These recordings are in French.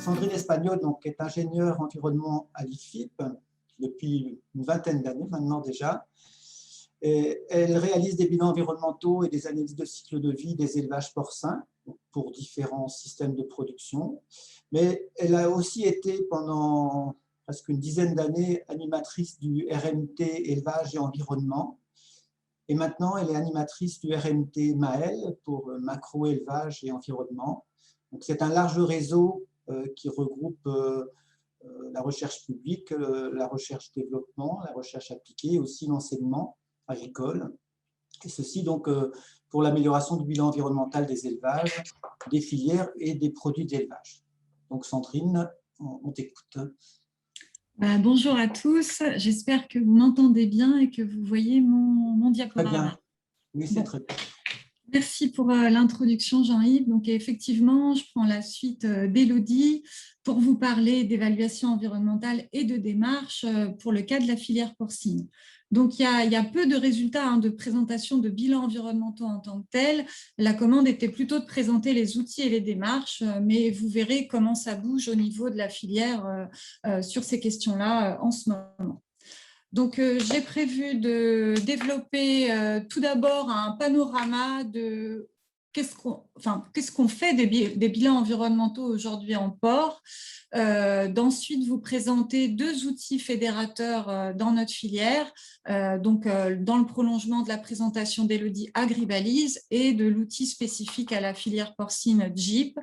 Sandrine Espagnol donc, est ingénieure environnement à l'IFIP depuis une vingtaine d'années maintenant déjà. Et elle réalise des bilans environnementaux et des analyses de cycle de vie des élevages porcins pour différents systèmes de production. Mais elle a aussi été pendant presque une dizaine d'années animatrice du RMT élevage et environnement. Et maintenant, elle est animatrice du RMT MAEL pour macro-élevage et environnement. Donc, c'est un large réseau qui regroupe la recherche publique, la recherche-développement, la recherche appliquée et aussi l'enseignement agricole. Et ceci donc pour l'amélioration du bilan environnemental des élevages, des filières et des produits d'élevage. Donc Sandrine, on t'écoute. Bonjour à tous, j'espère que vous m'entendez bien et que vous voyez mon diaporama. Très bien, oui c'est très bien. Merci pour l'introduction Jean-Yves. Donc effectivement, je prends la suite d'Élodie pour vous parler d'évaluation environnementale et de démarche pour le cas de la filière porcine. Donc il y a peu de résultats de présentation de bilans environnementaux en tant que tels. La commande était plutôt de présenter les outils et les démarches, mais vous verrez comment ça bouge au niveau de la filière sur ces questions-là en ce moment. Donc, j'ai prévu de développer tout d'abord un panorama de qu'est-ce qu'on fait des bilans environnementaux aujourd'hui en porc, d'ensuite vous présenter deux outils fédérateurs dans notre filière, dans le prolongement de la présentation d'Élodie Agribalise et de l'outil spécifique à la filière porcine JIP.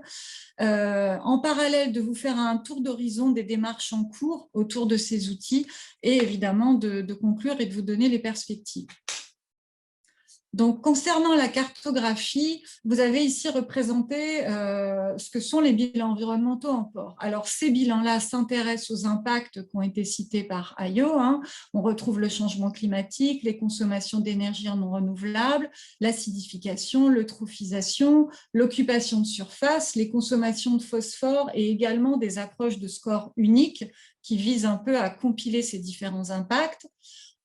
En parallèle, de vous faire un tour d'horizon des démarches en cours autour de ces outils et évidemment de conclure et de vous donner les perspectives. Donc, concernant la cartographie, vous avez ici représenté ce que sont les bilans environnementaux en porc. Alors, ces bilans-là s'intéressent aux impacts qui ont été cités par Ayo. On retrouve le changement climatique, les consommations d'énergie non renouvelables, l'acidification, l'eutrophisation, l'occupation de surface, les consommations de phosphore et également des approches de score unique qui visent un peu à compiler ces différents impacts.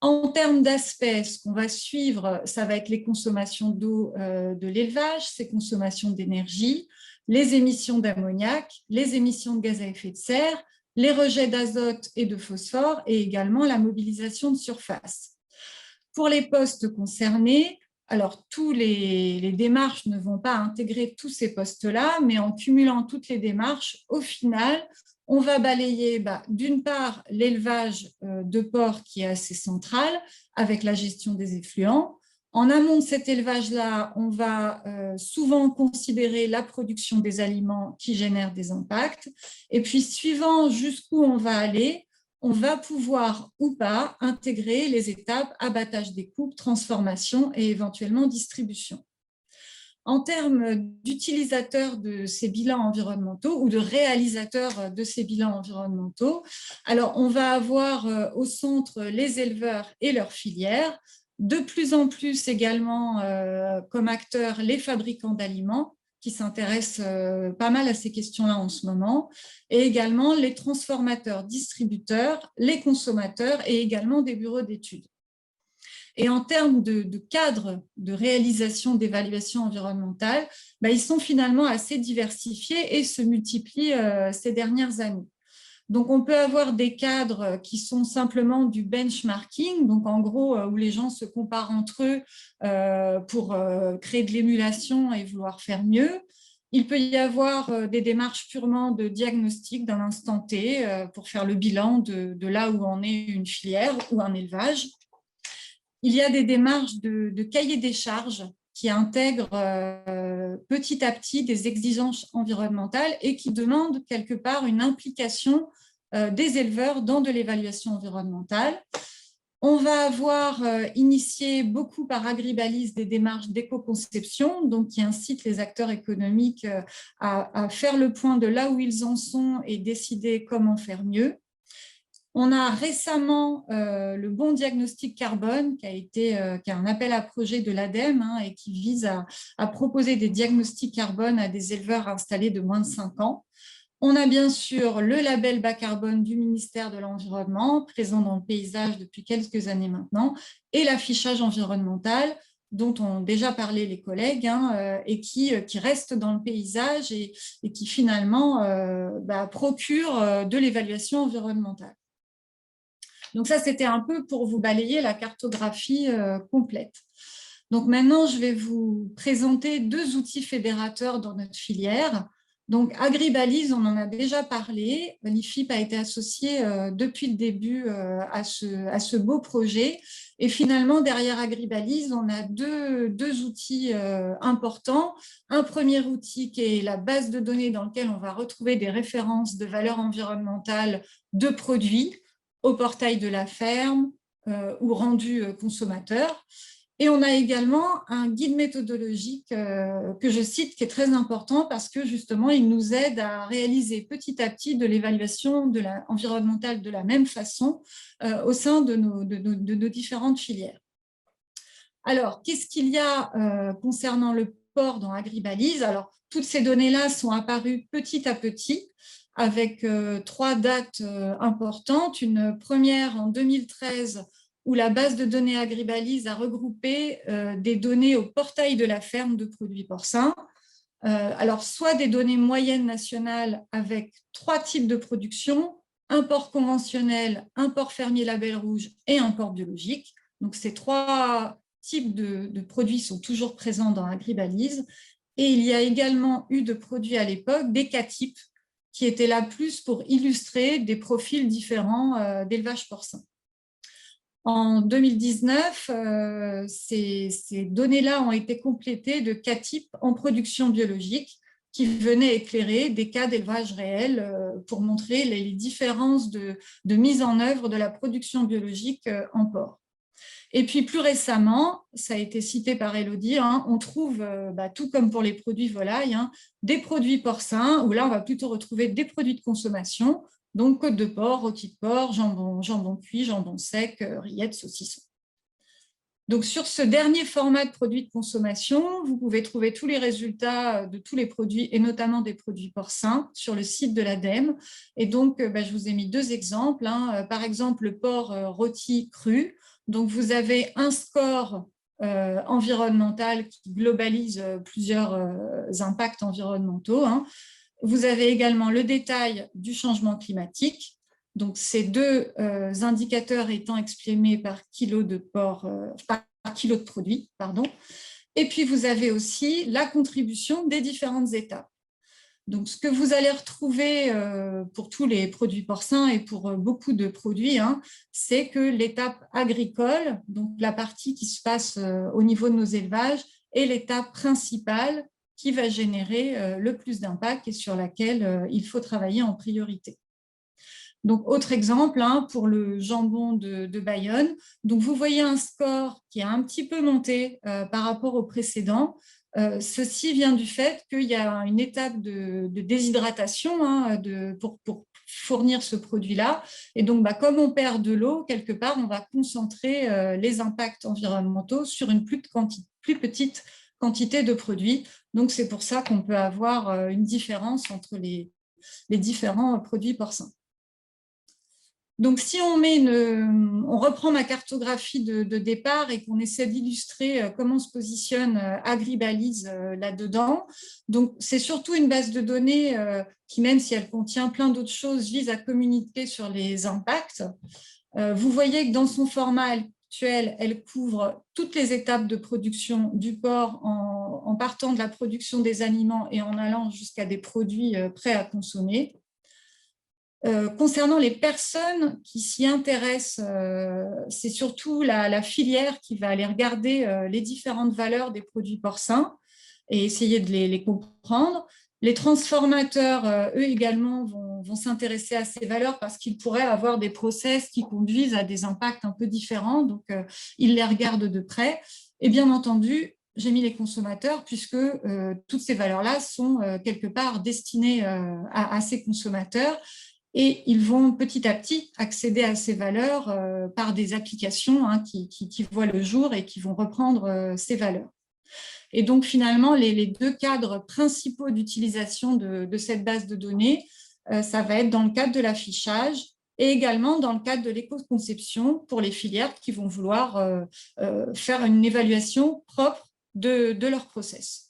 En termes d'aspects, ce qu'on va suivre, ça va être les consommations d'eau de l'élevage, ces consommations d'énergie, les émissions d'ammoniac, les émissions de gaz à effet de serre, les rejets d'azote et de phosphore et également la mobilisation de surface. Pour les postes concernés, alors tous les démarches ne vont pas intégrer tous ces postes-là, mais en cumulant toutes les démarches, au final, on va balayer d'une part l'élevage de porc qui est assez central avec la gestion des effluents. En amont de cet élevage-là, on va souvent considérer la production des aliments qui génèrent des impacts. Et puis, suivant jusqu'où on va aller, on va pouvoir ou pas intégrer les étapes abattage des coupes, transformation et éventuellement distribution. En termes d'utilisateurs de ces bilans environnementaux ou de réalisateurs de ces bilans environnementaux, alors on va avoir au centre les éleveurs et leurs filières, de plus en plus également comme acteurs les fabricants d'aliments qui s'intéressent pas mal à ces questions-là en ce moment, et également les transformateurs, distributeurs, les consommateurs et également des bureaux d'études. Et en termes de cadre de réalisation d'évaluation environnementale, ils sont finalement assez diversifiés et se multiplient ces dernières années. Donc, on peut avoir des cadres qui sont simplement du benchmarking, donc en gros, où les gens se comparent entre eux pour créer de l'émulation et vouloir faire mieux. Il peut y avoir des démarches purement de diagnostic d'un instant T pour faire le bilan de là où en est une filière ou un élevage. Il y a des démarches de cahier des charges qui intègrent petit à petit des exigences environnementales et qui demandent quelque part une implication des éleveurs dans de l'évaluation environnementale. On va avoir initié beaucoup par Agribalise des démarches d'éco-conception, donc qui incitent les acteurs économiques à faire le point de là où ils en sont et décider comment faire mieux. On a récemment le bon diagnostic carbone qui a un appel à projet de l'ADEME et qui vise à proposer des diagnostics carbone à des éleveurs installés de moins de 5 ans. On a bien sûr le label bas carbone du ministère de l'Environnement, présent dans le paysage depuis quelques années maintenant, et l'affichage environnemental. dont ont déjà parlé les collègues, hein, et qui restent dans le paysage et qui finalement procurent de l'évaluation environnementale. Donc ça, c'était un peu pour vous balayer la cartographie complète. Donc maintenant, je vais vous présenter 2 outils fédérateurs dans notre filière. Donc Agribalise, on en a déjà parlé. L'IFIP a été associé depuis le début à ce beau projet. Et finalement, derrière Agribalise, on a deux outils importants. Un premier outil qui est la base de données dans laquelle on va retrouver des références de valeurs environnementales de produits au portail de la ferme ou rendu consommateur. Et on a également un guide méthodologique que je cite, qui est très important parce que justement, il nous aide à réaliser petit à petit de l'évaluation environnementale de la même façon au sein de nos différentes filières. Alors, qu'est-ce qu'il y a concernant le porc dans Agribalise? Alors, toutes ces données-là sont apparues petit à petit avec 3 dates importantes. Une première en 2013 où la base de données Agribalise a regroupé des données au portail de la ferme de produits porcins. Alors, soit des données moyennes nationales avec 3 types de production, un porc conventionnel, un porc fermier label rouge et un porc biologique. Donc, ces 3 types de produits sont toujours présents dans Agribalise. Et il y a également eu de produits à l'époque, des K-types, qui étaient là plus pour illustrer des profils différents d'élevage porcin. En 2019, ces données-là ont été complétées de K-types en production biologique qui venaient éclairer des cas d'élevage réels pour montrer les différences de mise en œuvre de la production biologique en porc. Et puis plus récemment, ça a été cité par Élodie, hein, on trouve, tout comme pour les produits volailles, hein, des produits porcins, où là on va plutôt retrouver des produits de consommation, donc côte de porc, rôti de porc, jambon cuit, jambon sec, rillettes, saucisson. Donc sur ce dernier format de produits de consommation, vous pouvez trouver tous les résultats de tous les produits, et notamment des produits porcins, sur le site de l'ADEME. Et donc, je vous ai mis 2 exemples, hein. Par exemple, le porc rôti cru. Donc, vous avez un score environnemental qui globalise plusieurs impacts environnementaux, hein. Vous avez également le détail du changement climatique. Donc, ces 2 indicateurs étant exprimés par kilo de produit. Pardon. Et puis, vous avez aussi la contribution des différentes étapes. Donc, ce que vous allez retrouver pour tous les produits porcins et pour beaucoup de produits, hein, c'est que l'étape agricole, donc la partie qui se passe au niveau de nos élevages, est l'étape principale qui va générer le plus d'impact et sur laquelle il faut travailler en priorité. Donc, autre exemple, hein, pour le jambon de Bayonne. Donc, vous voyez un score qui a un petit peu monté par rapport au précédent. Ceci vient du fait qu'il y a une étape de déshydratation, hein, pour fournir ce produit-là. Et donc, comme on perd de l'eau, quelque part, on va concentrer les impacts environnementaux sur une plus petite quantité de produits. Donc, c'est pour ça qu'on peut avoir une différence entre les différents produits porcins. Donc, si on reprend ma cartographie de départ et qu'on essaie d'illustrer comment se positionne Agribalise là-dedans, donc c'est surtout une base de données qui, même si elle contient plein d'autres choses, vise à communiquer sur les impacts. Vous voyez que dans son format actuel, elle couvre toutes les étapes de production du porc en partant de la production des aliments et en allant jusqu'à des produits prêts à consommer. Concernant les personnes qui s'y intéressent, c'est surtout la filière qui va aller regarder les différentes valeurs des produits porcins et essayer de les comprendre. Les transformateurs, eux également, vont s'intéresser à ces valeurs parce qu'ils pourraient avoir des process qui conduisent à des impacts un peu différents, donc ils les regardent de près. Et bien entendu, j'ai mis les consommateurs puisque toutes ces valeurs-là sont quelque part destinées à ces consommateurs. Et ils vont petit à petit accéder à ces valeurs par des applications, hein, qui voient le jour et qui vont reprendre ces valeurs. Et donc, finalement, les 2 cadres principaux d'utilisation de cette base de données, ça va être dans le cadre de l'affichage et également dans le cadre de l'éco-conception pour les filières qui vont vouloir faire une évaluation propre de leur process.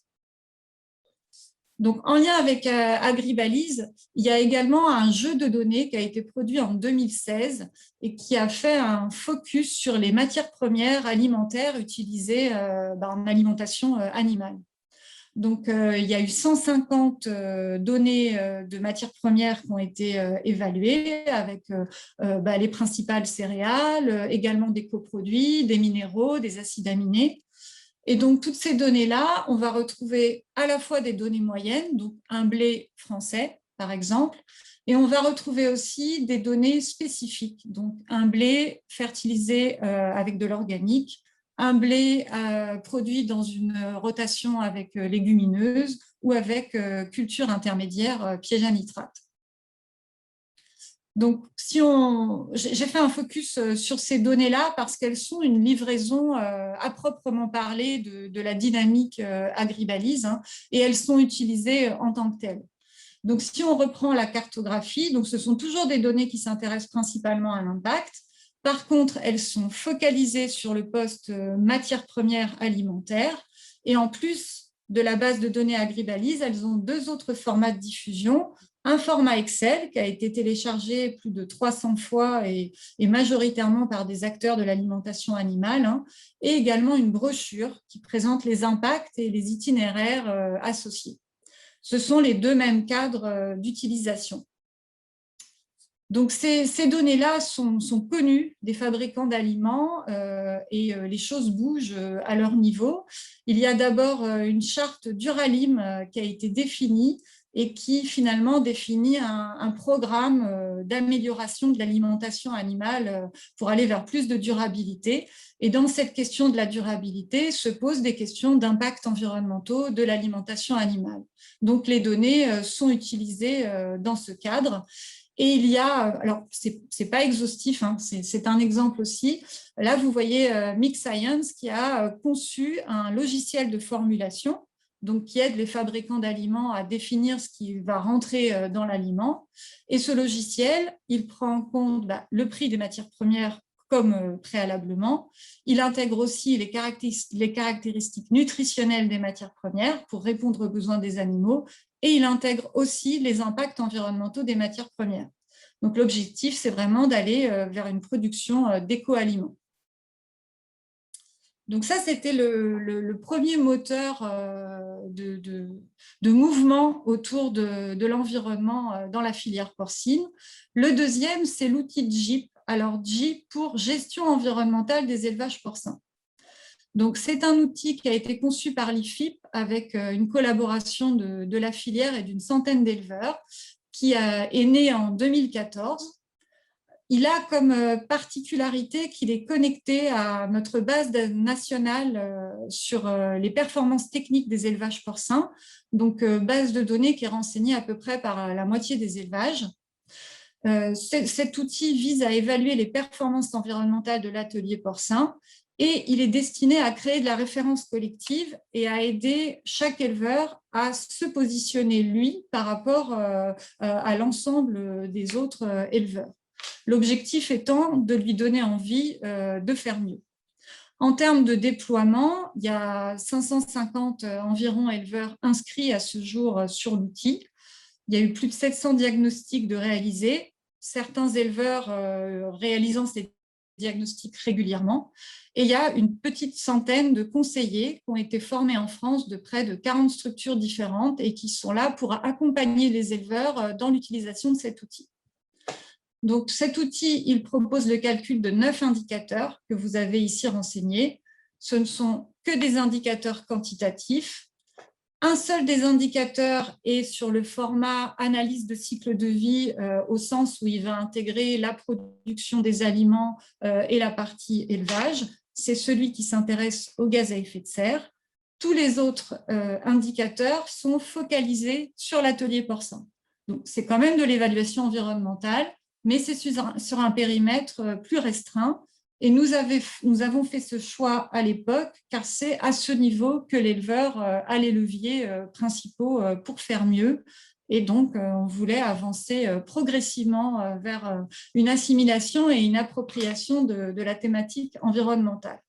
Donc, en lien avec Agribalise, il y a également un jeu de données qui a été produit en 2016 et qui a fait un focus sur les matières premières alimentaires utilisées en alimentation animale. Donc, il y a eu 150 données de matières premières qui ont été évaluées avec les principales céréales, également des coproduits, des minéraux, des acides aminés. Et donc, toutes ces données-là, on va retrouver à la fois des données moyennes, donc un blé français, par exemple, et on va retrouver aussi des données spécifiques, donc un blé fertilisé avec de l'organique, un blé produit dans une rotation avec légumineuse ou avec culture intermédiaire piège à nitrate. Donc, j'ai fait un focus sur ces données-là parce qu'elles sont une livraison à proprement parler de la dynamique Agribalise, et elles sont utilisées en tant que telles. Donc, si on reprend la cartographie, donc ce sont toujours des données qui s'intéressent principalement à l'impact. Par contre, elles sont focalisées sur le poste matières premières alimentaires, et en plus de la base de données Agribalise, elles ont deux autres formats de diffusion. Un format Excel qui a été téléchargé plus de 300 fois et majoritairement par des acteurs de l'alimentation animale, et également une brochure qui présente les impacts et les itinéraires associés. Ce sont les deux mêmes cadres d'utilisation. Donc, ces données-là sont connues des fabricants d'aliments et les choses bougent à leur niveau. Il y a d'abord une charte Duralim qui a été définie et qui finalement définit un programme d'amélioration de l'alimentation animale pour aller vers plus de durabilité. Et dans cette question de la durabilité se posent des questions d'impact environnementaux de l'alimentation animale. Donc, les données sont utilisées dans ce cadre. Et il y a, alors c'est pas exhaustif, c'est un exemple aussi. Là, vous voyez Mix Science qui a conçu un logiciel de formulation, donc qui aide les fabricants d'aliments à définir ce qui va rentrer dans l'aliment. Et ce logiciel, il prend en compte le prix des matières premières comme préalablement. Il intègre aussi les caractéristiques nutritionnelles des matières premières pour répondre aux besoins des animaux, et il intègre aussi les impacts environnementaux des matières premières. Donc, l'objectif, c'est vraiment d'aller vers une production d'éco-aliments. Donc ça, c'était le premier moteur de mouvement autour de l'environnement dans la filière porcine. Le deuxième, c'est l'outil GIP. Alors, GIP pour gestion environnementale des élevages porcins. Donc, c'est un outil qui a été conçu par l'IFIP avec une collaboration de la filière et d'une centaine d'éleveurs qui est né en 2014. Il a comme particularité qu'il est connecté à notre base nationale sur les performances techniques des élevages porcins, donc base de données qui est renseignée à peu près par la moitié des élevages. Cet outil vise à évaluer les performances environnementales de l'atelier porcin et il est destiné à créer de la référence collective et à aider chaque éleveur à se positionner, lui, par rapport à l'ensemble des autres éleveurs. L'objectif étant de lui donner envie de faire mieux. En termes de déploiement, il y a 550 environ éleveurs inscrits à ce jour sur l'outil. Il y a eu plus de 700 diagnostics de réalisés, certains éleveurs réalisant ces diagnostics régulièrement. Et il y a une petite centaine de conseillers qui ont été formés en France de près de 40 structures différentes et qui sont là pour accompagner les éleveurs dans l'utilisation de cet outil. Donc, cet outil, il propose le calcul de 9 indicateurs que vous avez ici renseignés. Ce ne sont que des indicateurs quantitatifs. Un seul des indicateurs est sur le format analyse de cycle de vie au sens où il va intégrer la production des aliments et la partie élevage. C'est celui qui s'intéresse aux gaz à effet de serre. Tous les autres indicateurs sont focalisés sur l'atelier porcin. Donc, c'est quand même de l'évaluation environnementale, mais c'est sur un périmètre plus restreint. Et nous avons fait ce choix à l'époque, car c'est à ce niveau que l'éleveur a les leviers principaux pour faire mieux Et donc, on voulait avancer progressivement vers une assimilation et une appropriation de la thématique environnementale.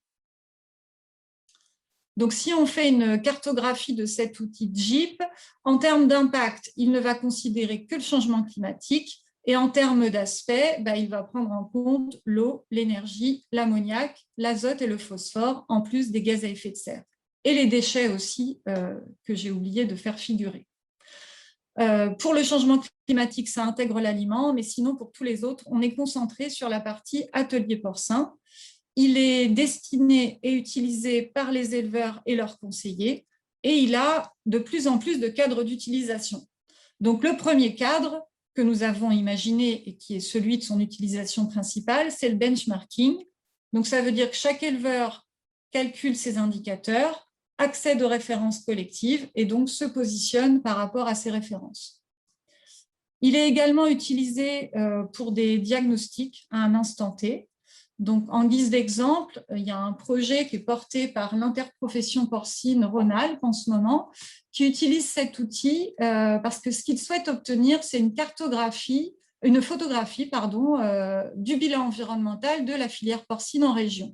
Donc, si on fait une cartographie de cet outil JIP, en termes d'impact, il ne va considérer que le changement climatique, et en termes d'aspect, il va prendre en compte l'eau, l'énergie, l'ammoniac, l'azote et le phosphore, en plus des gaz à effet de serre. Et les déchets aussi, que j'ai oublié de faire figurer. Pour le changement climatique, ça intègre l'aliment, mais sinon, pour tous les autres, on est concentré sur la partie atelier porcin. Il est destiné et utilisé par les éleveurs et leurs conseillers, et il a de plus en plus de cadres d'utilisation. Donc, le premier cadre que nous avons imaginé et qui est celui de son utilisation principale, c'est le benchmarking. Donc, ça veut dire que chaque éleveur calcule ses indicateurs, accède aux références collectives et donc se positionne par rapport à ces références. Il est également utilisé pour des diagnostics à un instant T. Donc, en guise d'exemple, il y a un projet qui est porté par l'interprofession porcine Rhône-Alpes en ce moment, qui utilise cet outil parce que ce qu'il souhaite obtenir, c'est une photographie du bilan environnemental de la filière porcine en région.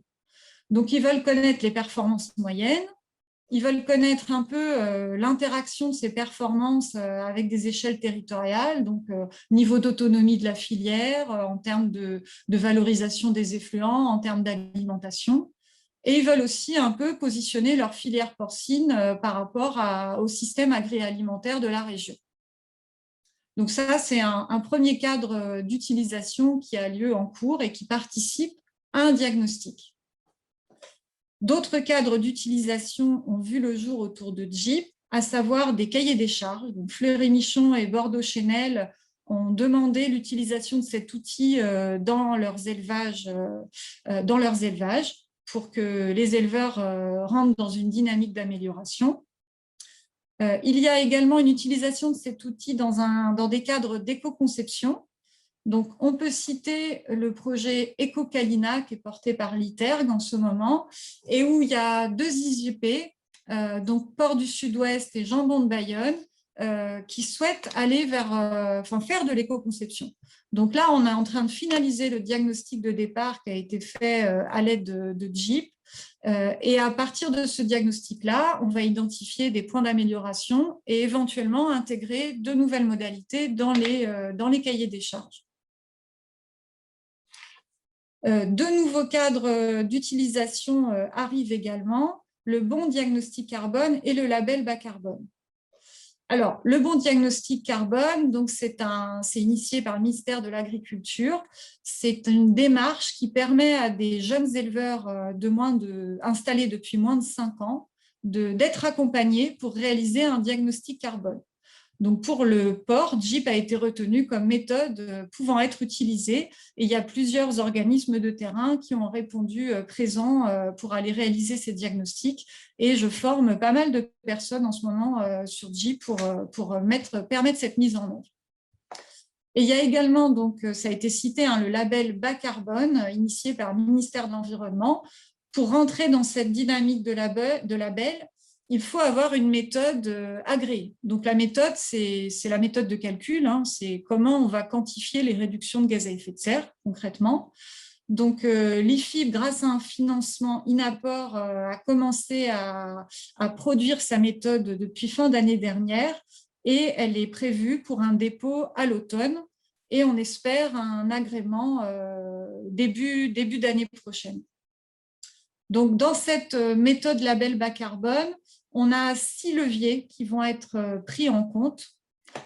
Donc, ils veulent connaître les performances moyennes, ils veulent connaître un peu l'interaction de ces performances avec des échelles territoriales, donc niveau d'autonomie de la filière, en termes de valorisation des effluents, en termes d'alimentation. Et ils veulent aussi un peu positionner leur filière porcine par rapport au système agroalimentaire de la région. Donc ça, c'est un premier cadre d'utilisation qui a lieu en cours et qui participe à un diagnostic. D'autres cadres d'utilisation ont vu le jour autour de JIP, à savoir des cahiers des charges. Donc, Fleury-Michon et Bordeaux-Chenel ont demandé l'utilisation de cet outil dans leurs élevages pour que les éleveurs rentrent dans une dynamique d'amélioration. Il y a également une utilisation de cet outil dans des cadres d'éco-conception. Donc, on peut citer le projet EcoCalina qui est porté par l'ITERG en ce moment et où il y a 2 IGP, donc Port du Sud-Ouest et Jambon de Bayonne, qui souhaitent aller faire de l'éco-conception. Donc là, on est en train de finaliser le diagnostic de départ qui a été fait à l'aide de JIP. Et à partir de ce diagnostic-là, on va identifier des points d'amélioration et éventuellement intégrer de nouvelles modalités dans les cahiers des charges. 2 nouveaux cadres d'utilisation arrivent également, le bon diagnostic carbone et le label bas carbone. Alors, le bon diagnostic carbone, c'est initié par le ministère de l'Agriculture. C'est une démarche qui permet à des jeunes éleveurs installés depuis moins de 5 ans d'être accompagnés pour réaliser un diagnostic carbone. Donc, pour le porc, JIP a été retenu comme méthode pouvant être utilisée et il y a plusieurs organismes de terrain qui ont répondu présents pour aller réaliser ces diagnostics et je forme pas mal de personnes en ce moment sur JIP pour permettre cette mise en œuvre. Et il y a également, ça a été cité, le label bas carbone initié par le ministère de l'Environnement. Pour rentrer dans cette dynamique de label, il faut avoir une méthode agréée. Donc, la méthode, c'est la méthode de calcul, c'est comment on va quantifier les réductions de gaz à effet de serre, concrètement. Donc, l'IFIP, grâce à un financement INAPOR, a commencé à produire sa méthode depuis fin d'année dernière et elle est prévue pour un dépôt à l'automne et on espère un agrément début d'année prochaine. Donc, dans cette méthode label bas carbone, on a 6 leviers qui vont être pris en compte.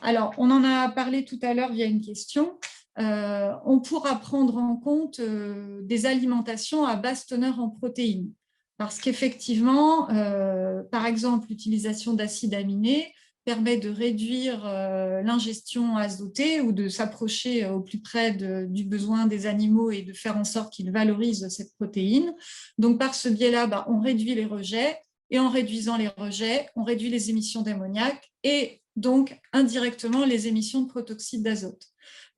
Alors, on en a parlé tout à l'heure via une question. On pourra prendre en compte des alimentations à basse teneur en protéines. Parce qu'effectivement, par exemple, l'utilisation d'acides aminés permet de réduire l'ingestion azotée ou de s'approcher au plus près du besoin des animaux et de faire en sorte qu'ils valorisent cette protéine. Donc, par ce biais-là, on réduit les rejets. Et en réduisant les rejets, on réduit les émissions d'ammoniac et donc indirectement les émissions de protoxyde d'azote.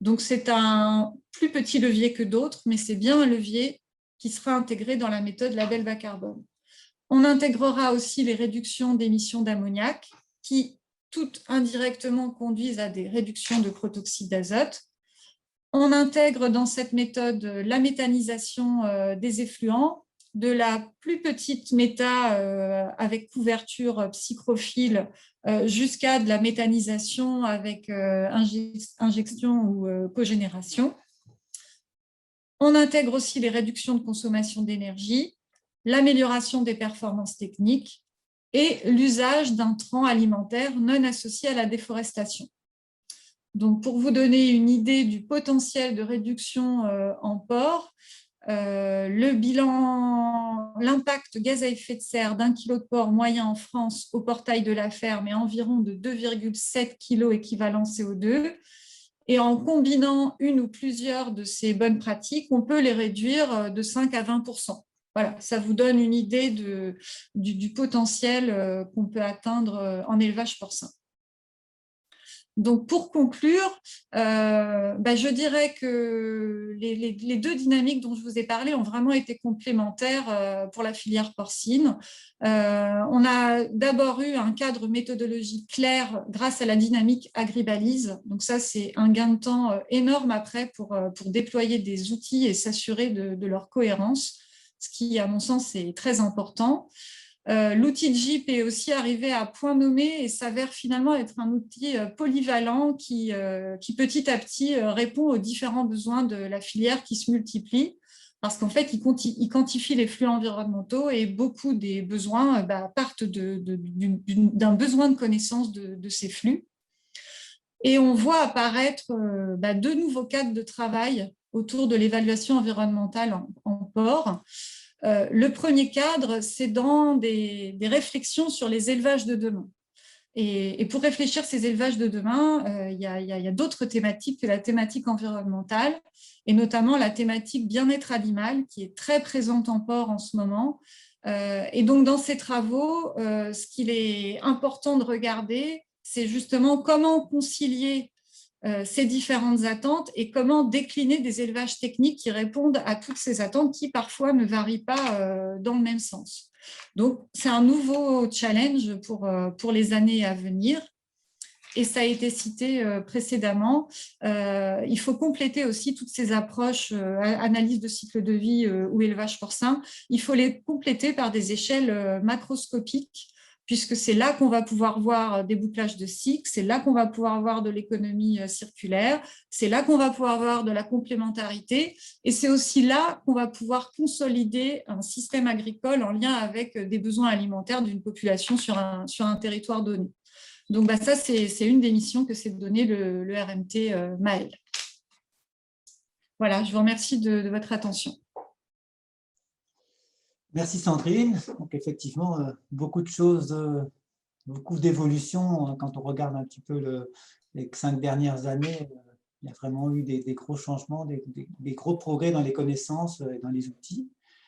Donc c'est un plus petit levier que d'autres, mais c'est bien un levier qui sera intégré dans la méthode label bas carbone. On intégrera aussi les réductions d'émissions d'ammoniac qui toutes indirectement conduisent à des réductions de protoxyde d'azote. On intègre dans cette méthode la méthanisation des effluents, de la plus petite méta avec couverture psychrophile jusqu'à de la méthanisation avec injection ou cogénération. On intègre aussi les réductions de consommation d'énergie, l'amélioration des performances techniques et l'usage d'intrants alimentaires non associés à la déforestation. Donc, pour vous donner une idée du potentiel de réduction en port, l'impact gaz à effet de serre d'un kilo de porc moyen en France au portail de la ferme est environ de 2,7 kg équivalent CO2. Et en combinant une ou plusieurs de ces bonnes pratiques, on peut les réduire de 5 à 20%. Voilà, ça vous donne une idée du potentiel qu'on peut atteindre en élevage porcin. Donc, pour conclure, je dirais que les deux dynamiques dont je vous ai parlé ont vraiment été complémentaires pour la filière porcine. On a d'abord eu un cadre méthodologique clair grâce à la dynamique agribalise. Donc ça, c'est un gain de temps énorme après pour déployer des outils et s'assurer de leur cohérence, ce qui, à mon sens, est très important. L'outil de JIP est aussi arrivé à point nommé et s'avère finalement être un outil polyvalent qui petit à petit répond aux différents besoins de la filière qui se multiplient, parce qu'en fait, il quantifie les flux environnementaux et beaucoup des besoins partent d'un besoin de connaissance de ces flux. Et on voit apparaître deux nouveaux cadres de travail autour de l'évaluation environnementale en port. Le premier cadre, c'est dans des réflexions sur les élevages de demain. Et pour réfléchir ces élevages de demain, il y a d'autres thématiques que la thématique environnementale, et notamment la thématique bien-être animal, qui est très présente en port en ce moment. Et donc, dans ces travaux, ce qu'il est important de regarder, c'est justement comment concilier ces différentes attentes et comment décliner des élevages techniques qui répondent à toutes ces attentes qui parfois ne varient pas dans le même sens. Donc, c'est un nouveau challenge pour les années à venir. Et ça a été cité précédemment. Il faut compléter aussi toutes ces approches, analyse de cycle de vie ou élevage porcin. Il faut les compléter par des échelles macroscopiques, puisque c'est là qu'on va pouvoir voir des bouclages de cycles, c'est là qu'on va pouvoir voir de l'économie circulaire, c'est là qu'on va pouvoir voir de la complémentarité, et c'est aussi là qu'on va pouvoir consolider un système agricole en lien avec des besoins alimentaires d'une population sur un territoire donné. Donc, ça, c'est une des missions que s'est donné le RMT Maël. Voilà, je vous remercie de votre attention. Merci Sandrine. Donc effectivement, beaucoup de choses, beaucoup d'évolutions. Quand on regarde un petit peu les 5 dernières années, il y a vraiment eu des gros changements, des gros progrès dans les connaissances et dans les outils.